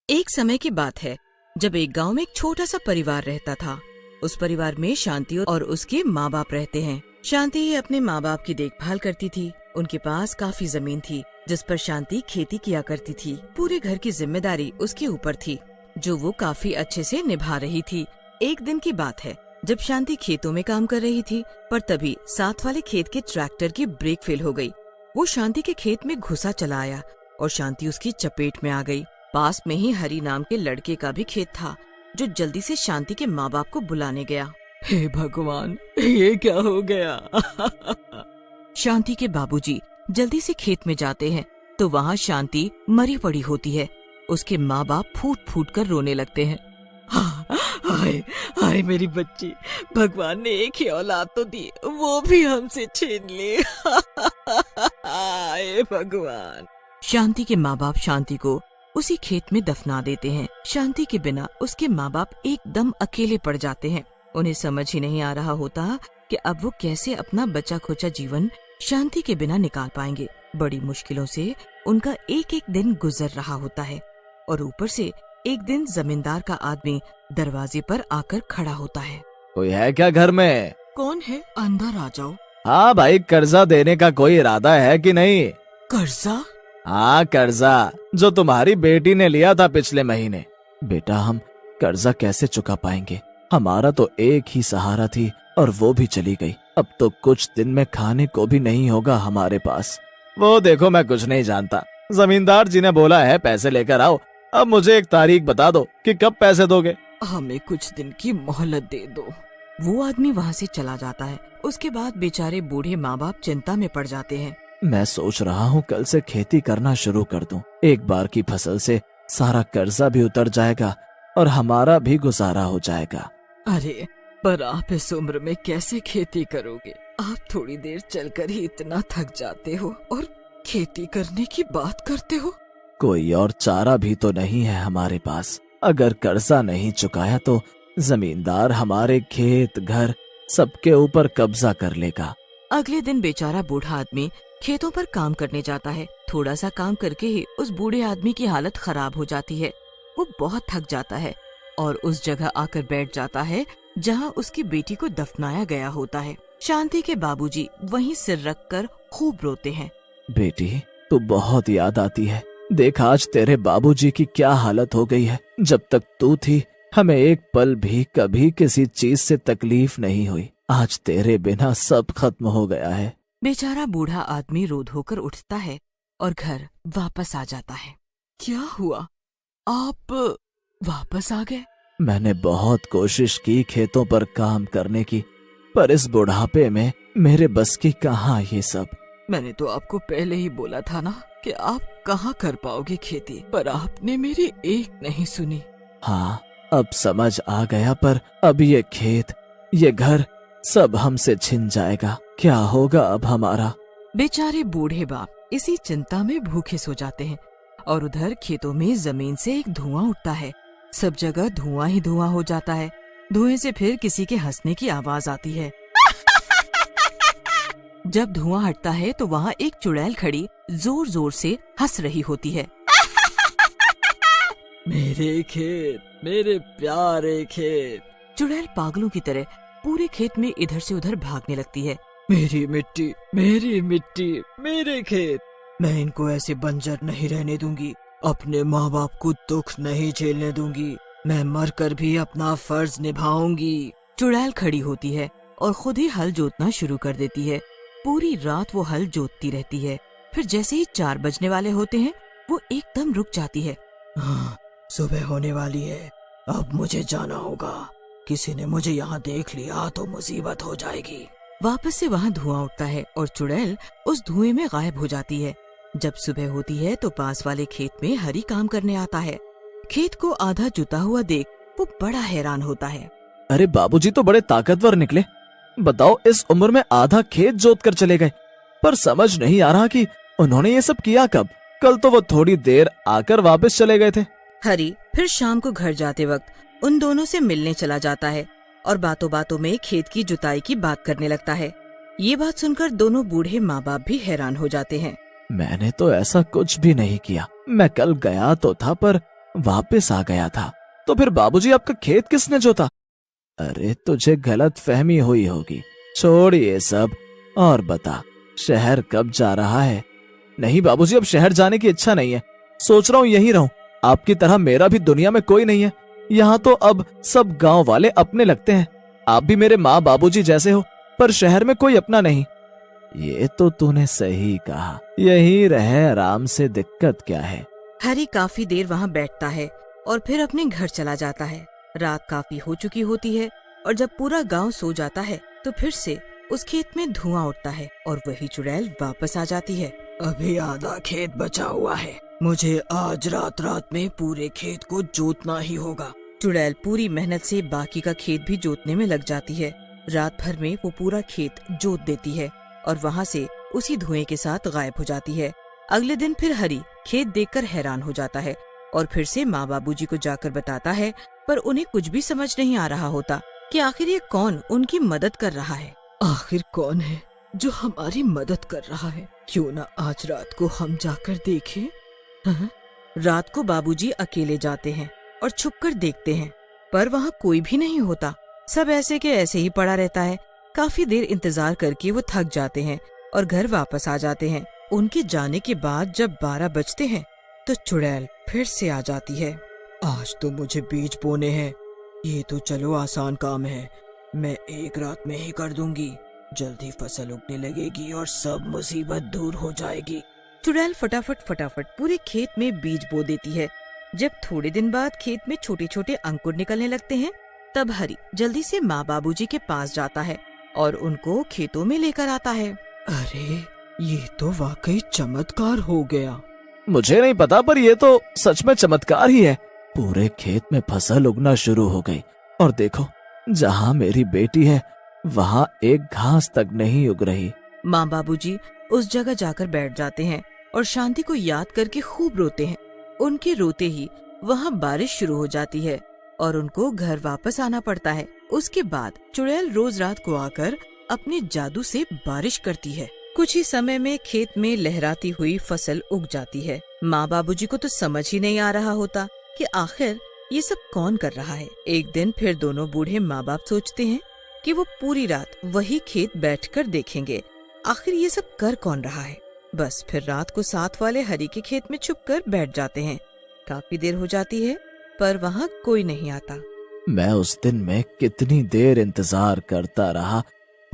एक समय की बात है जब एक गांव में एक छोटा सा परिवार रहता था। उस परिवार में शांति और उसके माँ बाप रहते हैं। शांति अपने माँ बाप की देखभाल करती थी। उनके पास काफी जमीन थी जिस पर शांति खेती किया करती थी। पूरे घर की जिम्मेदारी उसके ऊपर थी जो वो काफी अच्छे से निभा रही थी। एक दिन की बात है जब शांति खेतों में काम कर रही थी, पर तभी साथ वाले खेत के ट्रैक्टर की ब्रेक फेल हो गई। वो शांति के खेत में घुसा चला आया और शांति उसकी चपेट में आ गई। पास में ही हरी नाम के लड़के का भी खेत था जो जल्दी से शांति के माँ बाप को बुलाने गया। हे भगवान, ये क्या हो गया? शांति के बाबूजी जल्दी से खेत में जाते हैं तो वहाँ शांति मरी पड़ी होती है। उसके माँ बाप फूट फूट कर रोने लगते हैं। हाय हाय मेरी बच्ची, भगवान ने एक ही औलाद तो दी, वो भी हमसे छीन ली। हाय भगवान। शांति के माँ बाप शांति को उसी खेत में दफना देते हैं। शांति के बिना उसके माँ बाप एकदम अकेले पड़ जाते हैं। उन्हें समझ ही नहीं आ रहा होता कि अब वो कैसे अपना बचा खोचा जीवन शांति के बिना निकाल पाएंगे। बड़ी मुश्किलों से उनका एक एक दिन गुजर रहा होता है और ऊपर से एक दिन जमींदार का आदमी दरवाजे पर आकर खड़ा होता है। कोई है क्या घर में? कौन है? अंदर आ जाओ। हाँ भाई, कर्जा देने का कोई इरादा है कि नहीं? कर्जा? हाँ, कर्जा जो तुम्हारी बेटी ने लिया था पिछले महीने। बेटा, हम कर्जा कैसे चुका पाएंगे? हमारा तो एक ही सहारा थी और वो भी चली गई। अब तो कुछ दिन में खाने को भी नहीं होगा हमारे पास। वो देखो, मैं कुछ नहीं जानता। जमींदार जी ने बोला है पैसे लेकर आओ। अब मुझे एक तारीख बता दो कि कब पैसे दोगे। हमें कुछ दिन की मोहलत दे दो। वो आदमी वहाँ से चला जाता है। उसके बाद बेचारे बूढ़े माँ बाप चिंता में पड़ जाते हैं। मैं सोच रहा हूँ कल से खेती करना शुरू कर दूं। एक बार की फसल से सारा कर्जा भी उतर जाएगा और हमारा भी गुजारा हो जाएगा। अरे पर आप इस उम्र में कैसे खेती करोगे? आप थोड़ी देर चलकर ही इतना थक जाते हो और खेती करने की बात करते हो। कोई और चारा भी तो नहीं है हमारे पास। अगर कर्जा नहीं चुकाया तो जमींदार हमारे खेत घर सबके ऊपर कब्जा कर लेगा। अगले दिन बेचारा बूढ़ा आदमी खेतों पर काम करने जाता है। थोड़ा सा काम करके ही उस बूढ़े आदमी की हालत खराब हो जाती है। वो बहुत थक जाता है और उस जगह आकर बैठ जाता है जहाँ उसकी बेटी को दफनाया गया होता है। शांति के बाबूजी वहीं सिर रखकर खूब रोते हैं। बेटी, तू बहुत याद आती है। देख आज तेरे बाबूजी की क्या हालत हो गई है। जब तक तू थी हमें एक पल भी कभी किसी चीज से तकलीफ नहीं हुई। आज तेरे बिना सब खत्म हो गया है। बेचारा बूढ़ा आदमी रो धोकर उठता है और घर वापस आ जाता है। क्या हुआ? आप वापस आ गए? मैंने बहुत कोशिश की खेतों पर काम करने की, पर इस बुढ़ापे में मेरे बस की कहाँ ये सब। मैंने तो आपको पहले ही बोला था ना कि आप कहाँ कर पाओगे खेती, पर आपने मेरी एक नहीं सुनी। हाँ, अब समझ आ गया, पर अब ये खेत, ये घर सब हमसे छिन जाएगा। क्या होगा अब हमारा? बेचारे बूढ़े बाप इसी चिंता में भूखे सो जाते हैं और उधर खेतों में जमीन से एक धुआं उठता है। सब जगह धुआं ही धुआं हो जाता है। धुएं से फिर किसी के हंसने की आवाज आती है। जब धुआं हटता है तो वहाँ एक चुड़ैल खड़ी जोर जोर से हंस रही होती है। मेरे खेत, मेरे प्यारे खेत। चुड़ैल पागलों की तरह पूरे खेत में इधर से उधर भागने लगती है। मेरी मिट्टी, मेरी मिट्टी, मेरे खेत। मैं इनको ऐसे बंजर नहीं रहने दूंगी। अपने माँ बाप को दुख नहीं झेलने दूंगी। मैं मरकर भी अपना फर्ज निभाऊंगी। चुड़ैल खड़ी होती है और खुद ही हल जोतना शुरू कर देती है। पूरी रात वो हल जोतती रहती है। फिर जैसे ही 4 बजने वाले होते हैं वो एकदम रुक जाती है। हाँ, सुबह होने वाली है। अब मुझे जाना होगा। किसी ने मुझे यहाँ देख लिया तो मुसीबत हो जाएगी। वापस से वहाँ धुआं उठता है और चुड़ैल उस धुएं में गायब हो जाती है। जब सुबह होती है तो पास वाले खेत में हरी काम करने आता है। खेत को आधा जुता हुआ देख वो बड़ा हैरान होता है। अरे बाबूजी तो बड़े ताकतवर निकले। बताओ, इस उम्र में आधा खेत जोत कर चले गए, पर समझ नहीं आ रहा कि उन्होंने ये सब किया कब। कल तो वो थोड़ी देर आकर वापस चले गए थे। हरी फिर शाम को घर जाते वक्त उन दोनों से मिलने चला जाता है और बातों बातों में खेत की जुताई की बात करने लगता है। ये बात सुनकर दोनों बूढ़े माँ बाप भी हैरान हो जाते हैं। मैंने तो ऐसा कुछ भी नहीं किया। मैं कल गया तो था, पर वापस आ गया था। तो फिर बाबूजी आपका खेत किसने जोता? अरे तुझे गलत फहमी हुई होगी, छोड़ ये सब और बता शहर कब जा रहा है? नहीं बाबूजी, अब शहर जाने की इच्छा नहीं है, सोच रहा हूँ यहीं रहूं। आपकी तरह मेरा भी दुनिया में कोई नहीं है। यहाँ तो अब सब गांव वाले अपने लगते हैं। आप भी मेरे माँ बाबूजी जैसे हो, पर शहर में कोई अपना नहीं। ये तो तूने सही कहा, यही रहे आराम से, दिक्कत क्या है। हरी काफी देर वहाँ बैठता है और फिर अपने घर चला जाता है। रात काफी हो चुकी होती है और जब पूरा गांव सो जाता है तो फिर से उस खेत में धुआं उठता है और वही चुड़ैल वापस आ जाती है। अभी आधा खेत बचा हुआ है, मुझे आज रात में पूरे खेत को जोतना ही होगा। चुड़ैल पूरी मेहनत से बाकी का खेत भी जोतने में लग जाती है। रात भर में वो पूरा खेत जोत देती है और वहाँ से उसी धुएं के साथ गायब हो जाती है। अगले दिन फिर हरी खेत देखकर हैरान हो जाता है और फिर से माँ बाबूजी को जाकर बताता है, पर उन्हें कुछ भी समझ नहीं आ रहा होता कि आखिर ये कौन उनकी मदद कर रहा है। आखिर कौन है जो हमारी मदद कर रहा है? क्यों ना आज रात को हम जाकर देखें? रात को बाबूजी अकेले जाते हैं और छुपकर देखते हैं, पर वहाँ कोई भी नहीं होता। सब ऐसे के ऐसे ही पड़ा रहता है। काफी देर इंतजार करके वो थक जाते हैं और घर वापस आ जाते हैं। उनके जाने के बाद जब 12 बजते हैं तो चुड़ैल फिर से आ जाती है। आज तो मुझे बीज बोने हैं, ये तो चलो आसान काम है, मैं एक रात में ही कर दूंगी। जल्दी फसल उगने लगेगी और सब मुसीबत दूर हो जाएगी। चुड़ैल फटाफट पूरे खेत में बीज बो देती है। जब थोड़े दिन बाद खेत में छोटे छोटे अंकुर निकलने लगते हैं, तब हरी जल्दी से माँ बाबूजी के पास जाता है और उनको खेतों में लेकर आता है। अरे ये तो वाकई चमत्कार हो गया। मुझे नहीं पता, पर ये तो सच में चमत्कार ही है। पूरे खेत में फसल उगना शुरू हो गई और देखो, जहाँ मेरी बेटी है वहाँ एक घास तक नहीं उग रही। माँ बाबूजी उस जगह जाकर बैठ जाते हैं और शांति को याद करके खूब रोते हैं। उनके रोते ही वहाँ बारिश शुरू हो जाती है और उनको घर वापस आना पड़ता है। उसके बाद चुड़ैल रोज रात को आकर अपने जादू से बारिश करती है। कुछ ही समय में खेत में लहराती हुई फसल उग जाती है। माँ बाबूजी को तो समझ ही नहीं आ रहा होता कि आखिर ये सब कौन कर रहा है। एक दिन फिर दोनों बूढ़े माँ बाप सोचते हैं कि वो पूरी रात वही खेत बैठकर देखेंगे आखिर ये सब कर कौन रहा है। बस फिर रात को साथ वाले हरी के खेत में छुपकर बैठ जाते हैं। काफी देर हो जाती है पर वहाँ कोई नहीं आता। मैं उस दिन में कितनी देर इंतजार करता रहा,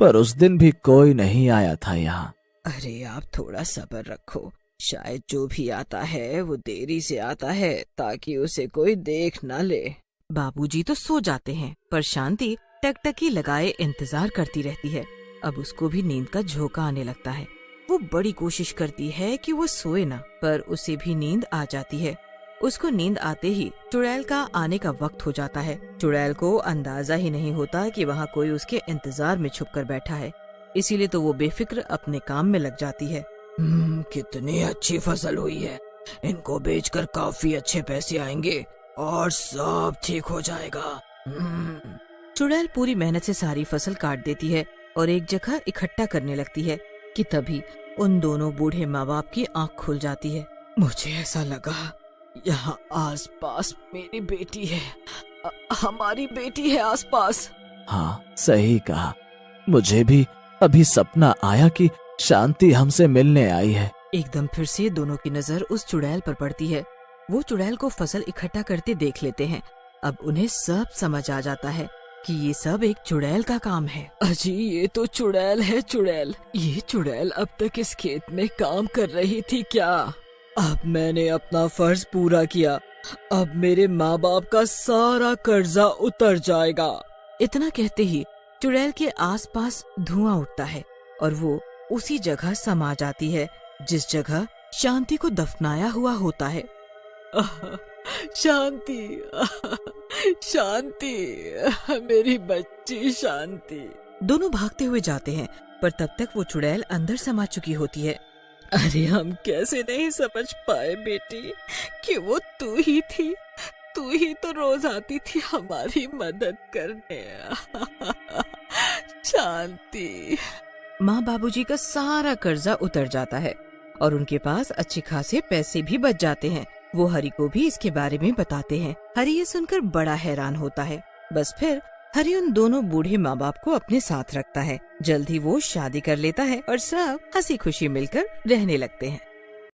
पर उस दिन भी कोई नहीं आया था यहाँ। अरे आप थोड़ा सब्र रखो, शायद जो भी आता है वो देरी से आता है ताकि उसे कोई देख न ले। बाबूजी तो सो जाते हैं पर शांति टकटकी लगाए इंतजार करती रहती है। अब उसको भी नींद का झोंका आने लगता है। वो बड़ी कोशिश करती है कि वो सोए ना, पर उसे भी नींद आ जाती है। उसको नींद आते ही चुड़ैल का आने का वक्त हो जाता है। चुड़ैल को अंदाजा ही नहीं होता कि वहाँ कोई उसके इंतजार में छुपकर बैठा है, इसीलिए तो वो बेफिक्र अपने काम में लग जाती है। कितनी अच्छी फसल हुई है, इनको बेचकर काफी अच्छे पैसे आएंगे और सब ठीक हो जाएगा। चुड़ैल पूरी मेहनत से सारी फसल काट देती है और एक जगह इकट्ठा करने लगती है कि तभी उन दोनों बूढ़े माँ बाप की आँख खुल जाती है। मुझे ऐसा लगा यहाँ आसपास मेरी बेटी है, हमारी बेटी है आसपास। हाँ सही कहा, मुझे भी अभी सपना आया कि शांति हमसे मिलने आई है। एकदम फिर से दोनों की नजर उस चुड़ैल पर पड़ती है। वो चुड़ैल को फसल इकट्ठा करते देख लेते हैं। अब उन्हें सब समझ आ जाता है कि ये सब एक चुड़ैल का काम है। अजी ये तो चुड़ैल है, चुड़ैल। ये चुड़ैल अब तक इस खेत में काम कर रही थी क्या? अब मैंने अपना फर्ज पूरा किया, अब मेरे माँ बाप का सारा कर्जा उतर जाएगा। इतना कहते ही चुड़ैल के आसपास धुआं उठता है और वो उसी जगह समा जाती है जिस जगह शांति को दफनाया हुआ होता है। शांति, शांति, मेरी बच्ची शांति। दोनों भागते हुए जाते हैं पर तब तक वो चुड़ैल अंदर समा चुकी होती है। अरे हम कैसे नहीं समझ पाए बेटी कि वो तू ही थी, तू ही तो रोज आती थी हमारी मदद करने। शांति। माँ बाबूजी का सारा कर्जा उतर जाता है और उनके पास अच्छे खासे पैसे भी बच जाते हैं। वो हरि को भी इसके बारे में बताते हैं। हरि ये सुनकर बड़ा हैरान होता है। बस फिर हरि उन दोनों बूढ़े माँ बाप को अपने साथ रखता है। जल्द ही वो शादी कर लेता है और सब हंसी खुशी मिलकर रहने लगते हैं।